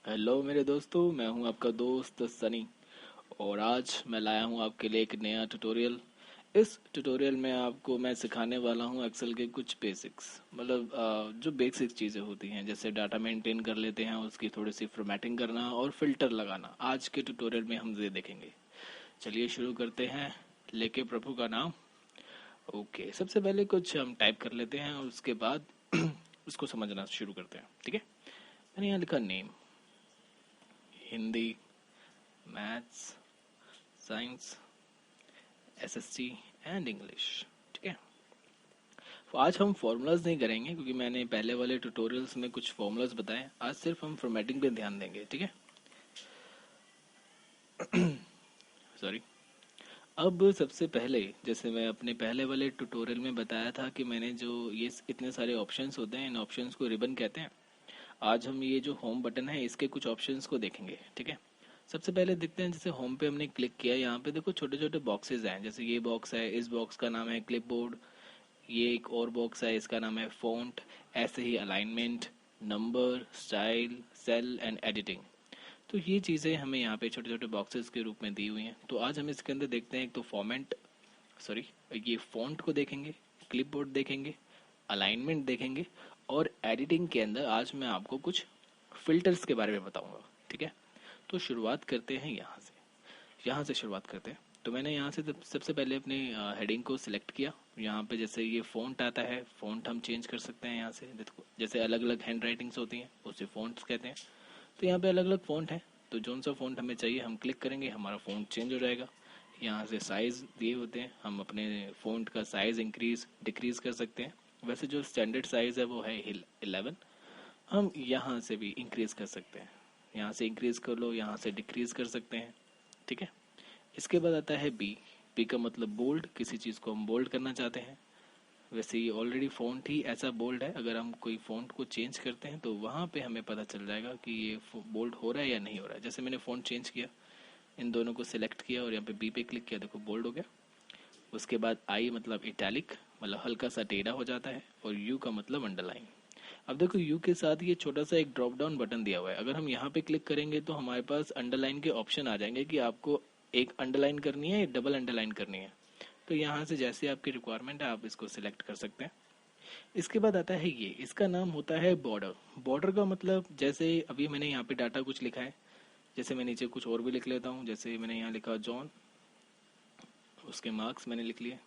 Hello मेरे दोस्तों, मैं हूं आपका दोस्त सनी। और आज मैं लाया हूं आपके लिए एक नया ट्यूटोरियल। इस ट्यूटोरियल में आपको मैं सिखाने वाला हूं एक्सेल के कुछ बेसिक्स, मतलब जो बेसिक चीज़ें होती हैं, जैसे डाटा मेंटेन कर लेते हैं, उसकी थोड़ी सी फॉर्मेटिंग करना और फिल्टर लगाना। आज के ट्यूटोरियल में हम ये देखेंगे। चलिए शुरू करते हैं, लेके प्रभु का नाम। ओके, सबसे पहले कुछ हम टाइप कर लेते हैं और उसके बाद उसको समझना शुरू करते हैं। ठीक है, मैंने यहाँ लिखा name, Hindi, maths, science, SST and English. ठीक है, तो आज हम फॉर्मूलाज नहीं करेंगे क्योंकि मैंने पहले वाले ट्यूटोरियल्स में कुछ फॉर्मूलाज बताए। आज सिर्फ हम फॉर्मेटिंग पे ध्यान देंगे। ठीक है, सॉरी। अब सबसे पहले, जैसे मैं अपने पहले वाले ट्यूटोरियल में बताया था कि मैंने जो ये इतने सारे ऑप्शंस होते हैं, इन ऑप्शंस को रिबन कहते हैं। आज हम ये जो होम बटन है इसके कुछ ऑप्शंस को देखेंगे। ठीक है, सबसे पहले देखते हैं, जैसे होम पे हमने क्लिक किया, यहाँ पे देखो छोटे छोटे बॉक्सेस हैं। जैसे ये बॉक्स है, इस बॉक्स का नाम है क्लिपबोर्ड। ये एक और बॉक्स है, इसका नाम है फॉन्ट। ऐसे ही alignment, number, style, cell and editing. तो ये चीज़ें हमें यहाँ पे छोटे छोटे बॉक्सेस के रूप में दी हुई हैं। तो आज हम इसके अंदर देखते हैं, एक तो फॉर्मेट, सॉरी, ये फॉन्ट को देखेंगे, क्लिपबोर्ड देखेंगे, अलाइनमेंट देखेंगे, और एडिटिंग के अंदर आज मैं आपको कुछ फिल्टर्स के बारे में बताऊंगा। ठीक है, तो शुरुआत करते हैं यहाँ से शुरुआत करते हैं। तो मैंने यहाँ से सबसे पहले अपने हेडिंग को सिलेक्ट किया। यहाँ पे जैसे ये फ़ॉन्ट आता है, फ़ॉन्ट हम चेंज कर सकते हैं यहाँ से। देखो, जैसे अलग अलग हैंड राइटिंग्स होती हैं उसे फ़ॉन्ट्स कहते हैं। तो यहाँ पे अलग अलग फ़ॉन्ट है, तो जोन सा फ़ॉन्ट हमें चाहिए हम क्लिक करेंगे, हमारा फ़ॉन्ट चेंज हो जाएगा। यहाँ से साइज़ दिए होते हैं, हम अपने फ़ॉन्ट का साइज़ इंक्रीज़ डिक्रीज़ कर सकते हैं। वैसे जो स्टैंडर्ड साइज़ है वो है 11। हम यहाँ से भी इंक्रीज़ कर सकते हैं, यहाँ से इंक्रीज़ कर लो, यहाँ से डिक्रीज़ कर सकते हैं। ठीक है, इसके बाद आता है बी। बी का मतलब बोल्ड, किसी चीज़ को हम बोल्ड करना चाहते हैं। वैसे ये ऑलरेडी फ़ॉन्ट ही ऐसा बोल्ड है, अगर हम कोई फ़ॉन्ट को चेंज करते हैं तो वहाँ पे हमें पता चल जाएगा कि ये बोल्ड हो रहा है या नहीं हो रहा है। जैसे मैंने फ़ॉन्ट चेंज किया, इन दोनों को सिलेक्ट किया और यहाँ पे बी पे क्लिक किया, देखो बोल्ड हो गया। उसके बाद आई मतलब इटैलिक, मतलब हल्का सा टेढ़ा हो जाता है। और यू का मतलब अंडरलाइन। अब देखो, यू के साथ ये छोटा सा एक ड्रॉप डाउन बटन दिया हुआ है। अगर हम यहाँ पे क्लिक करेंगे तो हमारे पास अंडरलाइन के ऑप्शन आ जाएंगे कि आपको एक अंडरलाइन करनी है या डबल अंडरलाइन करनी है। तो यहाँ से जैसे आपकी रिक्वायरमेंट है आप इसको सिलेक्ट कर सकते हैं। इसके बाद आता है ये, इसका नाम होता है बॉर्डर। बॉर्डर का मतलब, जैसे अभी मैंने यहाँ पे डाटा कुछ लिखा है, जैसे मैं नीचे कुछ और भी लिख लेता हूँ। जैसे मैंने यहाँ लिखा जॉन, उसके मार्क्स मैंने लिख लिए।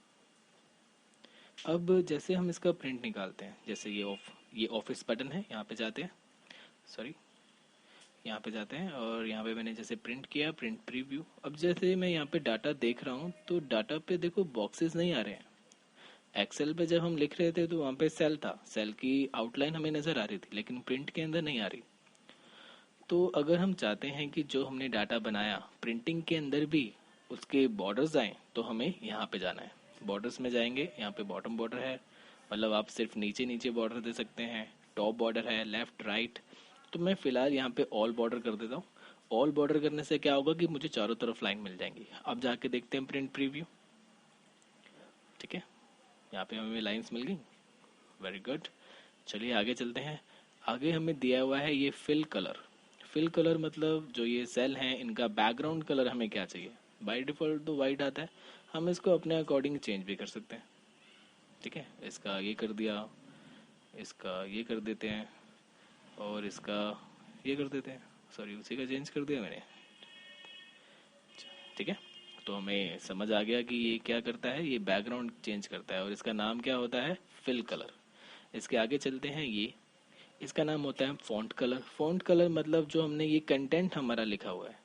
अब जैसे हम इसका प्रिंट निकालते हैं, जैसे ये ऑफिस बटन है, यहाँ पे जाते हैं, सॉरी, यहाँ पे जाते हैं और यहाँ पे मैंने जैसे प्रिंट किया, प्रिंट प्रीव्यू। अब जैसे मैं यहाँ पे डाटा देख रहा हूँ तो डाटा पे देखो बॉक्सेस नहीं आ रहे हैं। एक्सेल पे जब हम लिख रहे थे तो वहाँ पे सेल था, सेल की आउटलाइन हमें नज़र आ रही थी, लेकिन प्रिंट के अंदर नहीं आ रही। तो अगर हम चाहते हैं कि जो हमने डाटा बनाया प्रिंटिंग के अंदर भी उसके बॉर्डर्स आए, तो हमें यहाँ पे जाना है। बॉर्डर्स में जाएंगे, यहाँ पे बॉटम बॉर्डर है, मतलब आप सिर्फ नीचे नीचे बॉर्डर दे सकते हैं। टॉप बॉर्डर है, लेफ्ट राइट। तो मैं फिलहाल यहाँ पे ऑल बॉर्डर कर देता हूँ। ऑल बॉर्डर करने से क्या होगा कि मुझे चारों तरफ लाइन मिल जाएंगी। अब जाके देखते हैं प्रिंट प्रीव्यू। ठीक है, यहाँ पे हमें लाइंस मिल गई, वेरी गुड। चलिए आगे चलते हैं। आगे हमें दिया हुआ है ये फिल कलर। फिल कलर मतलब जो ये सेल हैं इनका बैकग्राउंड कलर हमें क्या चाहिए। बाय डिफ़ॉल्ट तो वाइट आता है, हम इसको अपने अकॉर्डिंग चेंज भी कर सकते हैं। ठीक है, इसका ये कर दिया, इसका ये कर देते हैं, और इसका ये कर देते हैं, सॉरी उसी का चेंज कर दिया मैंने। ठीक है, तो हमें समझ आ गया कि ये क्या करता है, ये बैकग्राउंड चेंज करता है और इसका नाम क्या होता है, फिल कलर। इसके आगे चलते हैं, ये इसका नाम होता है फॉन्ट कलर। फॉन्ट कलर मतलब जो हमने ये कंटेंट हमारा लिखा हुआ है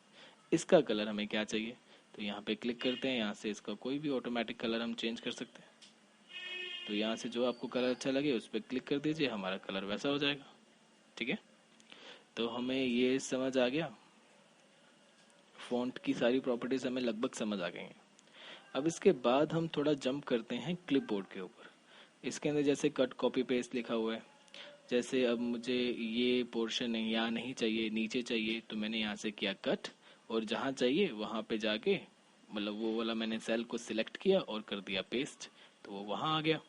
इसका कलर हमें क्या चाहिए। तो यहाँ पे क्लिक करते हैं, यहाँ से इसका कोई भी ऑटोमेटिक कलर हम चेंज कर सकते हैं। तो यहाँ से जो आपको कलर अच्छा लगे उस पर क्लिक कर दीजिए, हमारा कलर वैसा हो जाएगा। ठीक है, तो हमें ये समझ आ गया, फॉन्ट की सारी प्रॉपर्टीज हमें लगभग समझ आ गई हैं। अब इसके बाद हम थोड़ा जंप करते हैं क्लिपबोर्ड के ऊपर। इसके अंदर जैसे कट कॉपी पेस्ट लिखा हुआ है, जैसे अब मुझे ये पोर्शन यहाँ नहीं चाहिए, नीचे चाहिए, तो मैंने यहाँ से किया कट, और जहाँ चाहिए वहाँ पे जाके, मतलब वो वाला मैंने सेल को सिलेक्ट किया और कर दिया पेस्ट, तो वो वहाँ आ गया।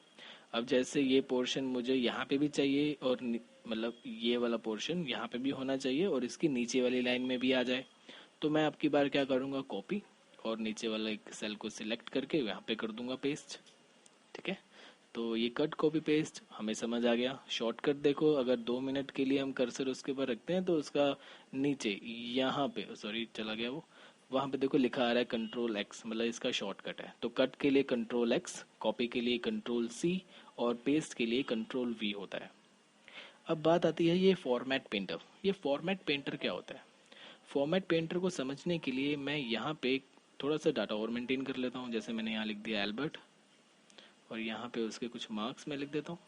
अब जैसे ये पोर्शन मुझे यहाँ पे भी चाहिए और मतलब ये वाला पोर्शन यहाँ पे भी होना चाहिए और इसकी नीचे वाली लाइन में भी आ जाए। तो मैं आपकी बार क्या करूँगा, कॉपी और नीचे वाला एक सेल को सिलेक्ट करके यहाँ पे कर दूंगा पेस्ट। ठीक है, तो ये कट कॉपी पेस्ट हमें समझ आ गया। शॉर्टकट देखो, अगर 2 मिनट के लिए हम कर्सर उसके ऊपर रखते हैं तो उसका नीचे यहाँ पे, सॉरी चला गया वो, वहाँ पे देखो लिखा आ रहा है कंट्रोल एक्स, मतलब इसका शॉर्टकट है। तो कट के लिए कंट्रोल एक्स, कॉपी के लिए कंट्रोल सी और पेस्ट के लिए कंट्रोल वी होता है। अब बात आती है ये फॉर्मेट पेंटर। ये फॉर्मेट पेंटर क्या होता है? फॉर्मेट पेंटर को समझने के लिए मैं यहाँ पे थोड़ा सा डाटा और मेंटेन कर लेता हूँ। जैसे मैंने यहाँ लिख दिया एल्बर्ट और यहाँ पे उसके कुछ मार्क्स मैं लिख देता हूँ,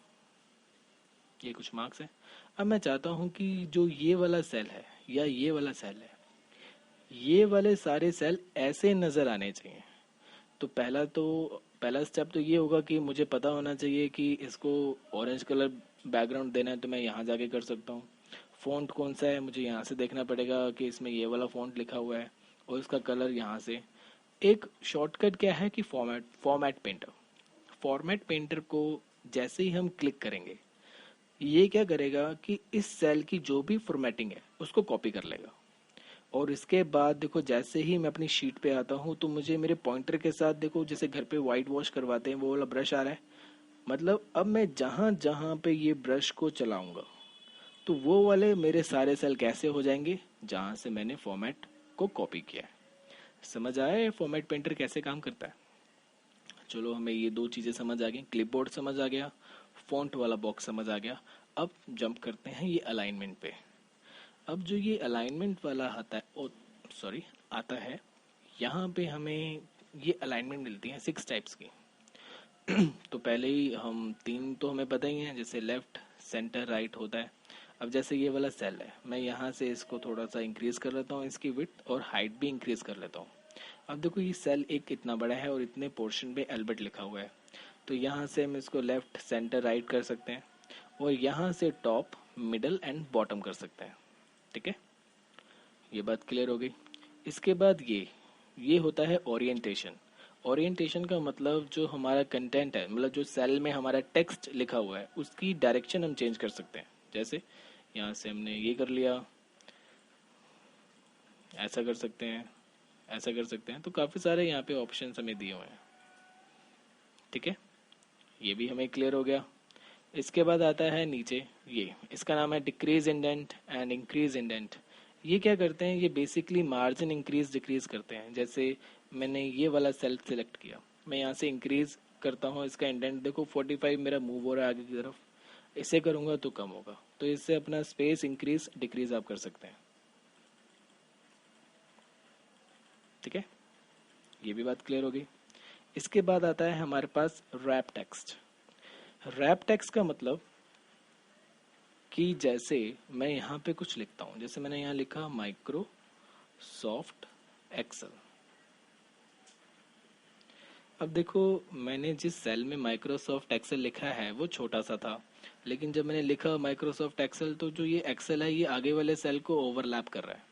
ये कुछ मार्क्स है। अब मैं चाहता हूँ कि जो ये वाला सेल है या ये वाला सेल है, ये वाले सारे सेल ऐसे नज़र आने चाहिए। तो पहला स्टेप तो ये होगा कि मुझे पता होना चाहिए कि इसको ऑरेंज कलर बैकग्राउंड देना है, तो मैं यहाँ जाके कर सकता हूँ। फ़ॉन्ट कौन सा है मुझे यहाँ से देखना पड़ेगा कि इसमें ये वाला फ़ॉन्ट लिखा हुआ है और इसका कलर यहाँ से। एक शॉर्टकट क्या है कि फॉर्मेट पेंटर। फॉर्मेट पेंटर को जैसे ही हम क्लिक करेंगे, ये क्या करेगा कि इस सेल की जो भी फॉर्मेटिंग है उसको कॉपी कर लेगा। और इसके बाद देखो, जैसे ही मैं अपनी शीट पे आता हूँ तो मुझे मेरे पॉइंटर के साथ देखो, जैसे घर पे वाइट वॉश करवाते हैं वो वाला ब्रश आ रहा है। मतलब अब मैं जहाँ जहाँ पे ये ब्रश को चलाऊंगा तो वो वाले मेरे सारे सेल कैसे हो जाएंगे, जहाँ से मैंने फॉर्मेट को कॉपी किया है। समझ आया ये फॉर्मेट पेंटर कैसे काम करता है? चलो, हमें ये दो चीज़ें समझ आ गई, क्लिपबोर्ड समझ आ गया, फॉन्ट वाला बॉक्स समझ आ गया। अब जंप करते हैं ये अलाइनमेंट पे। अब जो ये अलाइनमेंट वाला आता है, ओ सॉरी, आता है, यहाँ पे हमें ये अलाइनमेंट मिलती है 6 टाइप्स की। तो पहले ही हम 3 तो हमें पता ही है, जैसे लेफ्ट सेंटर राइट होता है। अब जैसे ये वाला सेल है, मैं यहाँ से इसको थोड़ा सा इंक्रीज कर लेता हूँ, इसकी विड्थ और हाइट भी इंक्रीज कर लेता हूँ। अब देखो ये सेल एक इतना बड़ा है और इतने पोर्शन पे एल्बर्ट लिखा हुआ है, तो यहाँ से हम इसको लेफ्ट सेंटर राइट कर सकते हैं और यहाँ से टॉप मिडल एंड बॉटम कर सकते हैं। ठीक है, ये बात क्लियर हो गई। इसके बाद ये होता है ओरिएंटेशन। ओरिएंटेशन का मतलब जो हमारा कंटेंट है, मतलब जो सेल में हमारा टेक्स्ट लिखा हुआ है उसकी डायरेक्शन हम चेंज कर सकते हैं। जैसे यहाँ से हमने ये कर लिया, ऐसा कर सकते हैं, ऐसा कर सकते हैं। तो काफ़ी सारे यहाँ पे ऑप्शन हमें दिए हुए हैं। ठीक है, ये भी हमें क्लियर हो गया। इसके बाद आता है नीचे, ये इसका नाम है decrease indent and increase indent. ये क्या करते हैं, ये बेसिकली मार्जिन इंक्रीज डिक्रीज करते हैं। जैसे मैंने ये वाला सेल सेलेक्ट किया, मैं यहाँ से इंक्रीज करता हूँ, इसका इंडेंट देखो 45 मेरा मूव हो रहा है आगे की तरफ, इसे करूँगा तो कम होगा। तो इससे अपना स्पेस इंक्रीज डिक्रीज आप कर सकते हैं। ठीक है, ये भी बात क्लियर हो गई। इसके बाद आता है हमारे पास रैप टेक्स्ट। रैप टेक्स्ट का मतलब कि जैसे मैं यहाँ पे कुछ लिखता हूँ, जैसे मैंने यहाँ लिखा माइक्रोसॉफ्ट एक्सेल। अब देखो, मैंने जिस सेल में माइक्रोसॉफ्ट एक्सेल लिखा है वो छोटा सा था, लेकिन जब मैंने लिखा माइक्रोसॉफ्ट एक्सेल तो जो ये एक्सेल है ये आगे वाले सेल को ओवरलैप कर रहा है।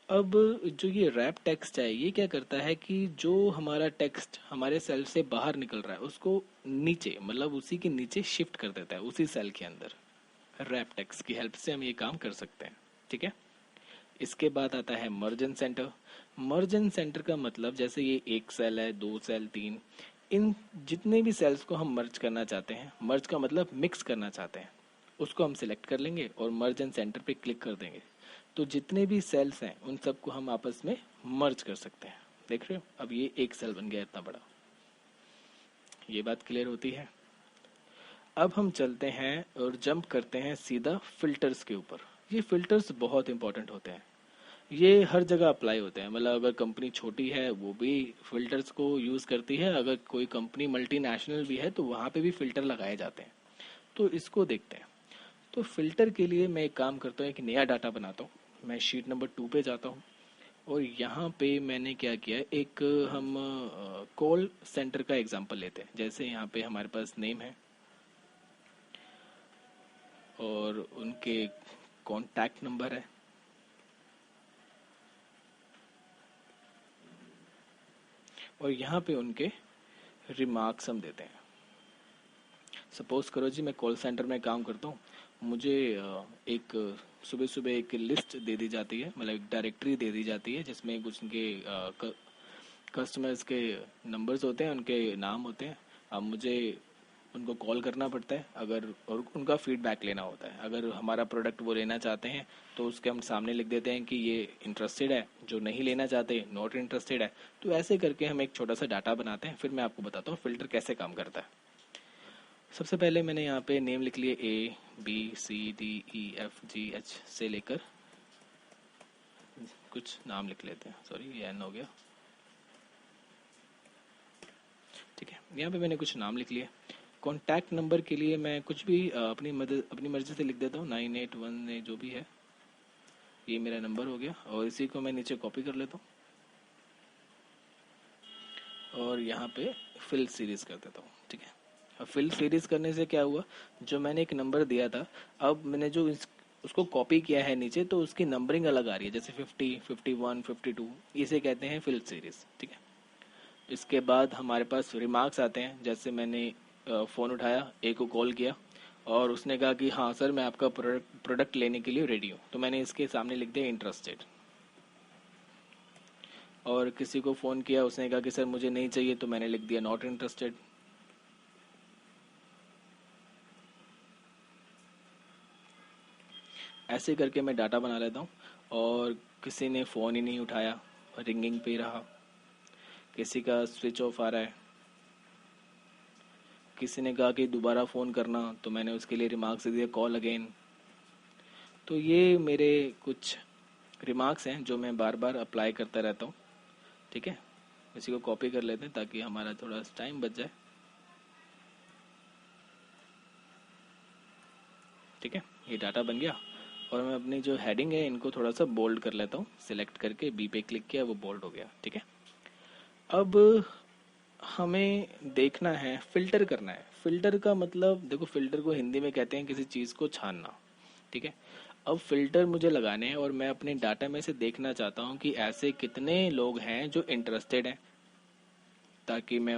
अब जो ये रैप टेक्स्ट है ये क्या करता है कि जो हमारा टेक्स्ट हमारे सेल से बाहर निकल रहा है उसको नीचे, मतलब उसी के नीचे शिफ्ट कर देता है उसी सेल के अंदर। रैप टेक्स्ट की हेल्प से हम ये काम कर सकते हैं। ठीक है, इसके बाद आता है मर्ज and centre. Merge and centre का मतलब, जैसे ये एक सेल है, 2 सेल, 3, इन जितने भी सेल्स को हम मर्ज करना चाहते हैं, मर्ज का मतलब मिक्स करना चाहते हैं, उसको हम सिलेक्ट कर लेंगे और मर्ज एंड सेंटर पे क्लिक कर देंगे। तो जितने भी सेल्स हैं उन सबको हम आपस में मर्ज कर सकते हैं। देख रहे हो, अब ये एक सेल बन गया इतना बड़ा। ये बात क्लियर होती है। अब हम चलते हैं और जंप करते हैं सीधा फिल्टर्स के ऊपर। ये फिल्टर्स बहुत इंपॉर्टेंट होते हैं, ये हर जगह अप्लाई होते हैं। मतलब अगर कंपनी छोटी है वो भी फिल्टर्स को यूज़ करती है, अगर कोई कंपनी मल्टीनेशनल भी है तो वहाँ पे भी फिल्टर लगाए जाते हैं। तो इसको देखते हैं। तो फिल्टर के लिए मैं एक काम करता हूँ, एक नया डाटा बनाता हूँ। मैं शीट नंबर 2 पे जाता हूँ और यहाँ पे मैंने क्या किया, एक हम कॉल सेंटर का एग्जांपल लेते हैं। जैसे यहाँ पे हमारे पास नेम है और उनके कॉन्टैक्ट नंबर है और यहाँ पे उनके रिमार्क्स हम देते हैं। सपोज करो जी मैं कॉल सेंटर में काम करता हूँ मुझे एक सुबह सुबह एक लिस्ट दे दी जाती है, मतलब एक डायरेक्टरी दे दी जाती है जिसमें कुछ उनके कस्टमर्स के नंबर्स होते हैं, उनके नाम होते हैं। अब मुझे उनको कॉल करना पड़ता है अगर, और उनका फीडबैक लेना होता है। अगर हमारा प्रोडक्ट वो लेना चाहते हैं तो उसके हम सामने लिख देते हैं कि ये इंटरेस्टेड है, जो नहीं लेना चाहते नॉट इंटरेस्टेड है। तो ऐसे करके हम एक छोटा सा डाटा बनाते हैं। फिर मैं आपको बताता हूँ फ़िल्टर कैसे काम करता है। सबसे पहले मैंने यहाँ पे नेम लिख लिए ABCDEFGH से लेकर, कुछ नाम लिख लेते हैं, सॉरी ये एन हो गया, ठीक है। यहाँ पे मैंने कुछ नाम लिख लिए। कॉन्टैक्ट नंबर के लिए मैं कुछ भी अपनी मर्जी से लिख देता हूँ, 981 जो भी है, ये मेरा नंबर हो गया। और इसी को मैं नीचे कॉपी कर लेता हूँ और यहाँ पे फिल सीरीज कर देता हूँ, ठीक है। अब फिल सीरीज करने से क्या हुआ, जो मैंने एक नंबर दिया था, अब मैंने जो उसको कॉपी किया है नीचे, तो उसकी नंबरिंग अलग आ रही है, जैसे 50, 51, 52, इसे कहते हैं फिल सीरीज, ठीक है। इसके बाद हमारे पास रिमार्क्स आते हैं, जैसे मैंने फ़ोन उठाया, एक को कॉल किया और उसने कहा कि हाँ सर मैं आपका प्रोडक्ट लेने के लिए रेडी हूँ, तो मैंने इसके सामने लिख दिया इंटरेस्टेड। और किसी को फ़ोन किया, उसने कहा कि सर मुझे नहीं चाहिए, तो मैंने लिख दिया नॉट इंटरेस्टेड। ऐसे करके मैं डाटा बना लेता हूँ। और किसी ने फ़ोन ही नहीं उठाया, रिंगिंग पे रहा, किसी का स्विच ऑफ आ रहा है, किसी ने कहा कि दोबारा फ़ोन करना, तो मैंने उसके लिए रिमार्क्स दिए कॉल अगेन। तो ये मेरे कुछ रिमार्क्स हैं जो मैं बार बार अप्लाई करता रहता हूँ, ठीक है। इसी को कॉपी कर लेते हैं ताकि हमारा थोड़ा टाइम बच जाए, ठीक है। ये डाटा बन गया। और मैं अपनी जो हेडिंग है इनको थोड़ा सा बोल्ड कर लेता हूँ, सिलेक्ट करके बी पे क्लिक किया, वो बोल्ड हो गया, ठीक है। अब हमें देखना है, फिल्टर करना है। फिल्टर का मतलब देखो, फिल्टर को हिंदी में कहते हैं किसी चीज़ को छानना, ठीक है। अब फिल्टर मुझे लगाने हैं और मैं अपने डाटा में से देखना चाहता हूँ कि ऐसे कितने लोग हैं जो इंटरेस्टेड हैं, ताकि मैं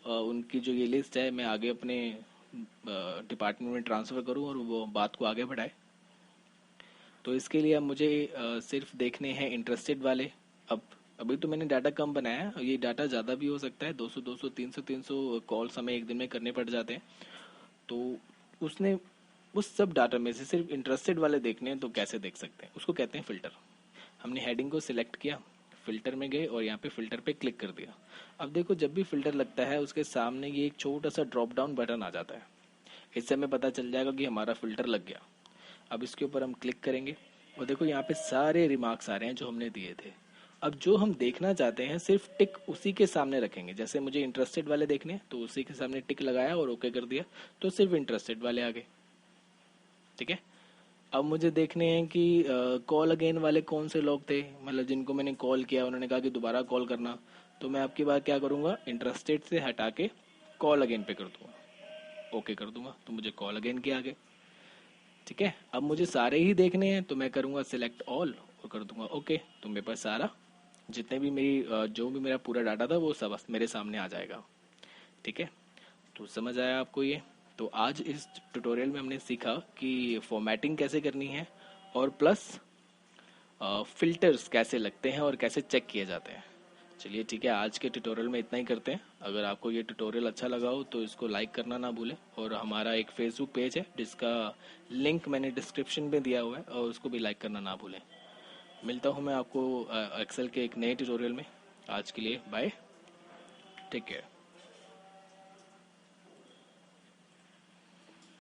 उनकी जो ये लिस्ट है मैं आगे अपने डिपार्टमेंट में ट्रांसफ़र करूँ और वो बात को आगे बढ़ाए। तो इसके लिए अब मुझे सिर्फ देखने हैं इंटरेस्टेड वाले। अब अभी तो मैंने डाटा कम बनाया है, ये डाटा ज़्यादा भी हो सकता है, 200 200 300 कॉल्स हमें एक दिन में करने पड़ जाते हैं। तो उसने उस सब डाटा में से सिर्फ इंटरेस्टेड वाले देखने हैं, तो कैसे देख सकते हैं, उसको कहते हैं फ़िल्टर। हमने हेडिंग को सिलेक्ट किया, फ़िल्टर में गए और यहाँ पे फ़िल्टर पे क्लिक कर दिया। अब देखो, जब भी फ़िल्टर लगता है उसके सामने ये एक छोटा सा ड्रॉप डाउन बटन आ जाता है। इससे हमें पता चल जाएगा कि हमारा फ़िल्टर लग गया। अब इसके ऊपर हम क्लिक करेंगे और देखो यहाँ पे सारे रिमार्क्स आ रहे हैं जो हमने दिए थे। अब जो हम देखना चाहते हैं सिर्फ टिक उसी के सामने रखेंगे। जैसे मुझे इंटरेस्टेड वाले देखने हैं तो उसी के सामने टिक लगाया और ओके कर दिया, तो सिर्फ इंटरेस्टेड वाले आ गए, ठीक है। अब मुझे देखने हैं कि कॉल अगेन वाले कौन से लोग थे, मतलब जिनको मैंने कॉल किया उन्होंने कहा कि दोबारा कॉल करना, तो मैं आपकी बात क्या करूँगा, इंटरेस्टेड से हटा के कॉल अगेन पे कर दूंगा, ओके कर दूंगा, तो मुझे कॉल अगेन के आ गए, ठीक है। अब मुझे सारे ही देखने हैं तो मैं करूँगा सिलेक्ट ऑल और कर दूंगा ओके, तो मेरे पास सारा जितने भी जो भी मेरा पूरा डाटा था वो सब मेरे सामने आ जाएगा, ठीक है। तो समझ आया आपको ये। तो आज इस ट्यूटोरियल में हमने सीखा कि फॉर्मेटिंग कैसे करनी है और प्लस फिल्टर्स कैसे लगते हैं और कैसे चेक किए जाते हैं। चलिए ठीक है, आज के ट्यूटोरियल में इतना ही करते हैं। अगर आपको ये ट्यूटोरियल अच्छा लगा हो तो इसको लाइक करना ना भूलें, और हमारा एक फेसबुक पेज है जिसका लिंक मैंने डिस्क्रिप्शन में दिया हुआ है, और उसको भी लाइक करना ना भूलें। मिलता हूँ मैं आपको एक्सेल के एक नए ट्यूटोरियल में। आज के लिए बाय, टेक केयर।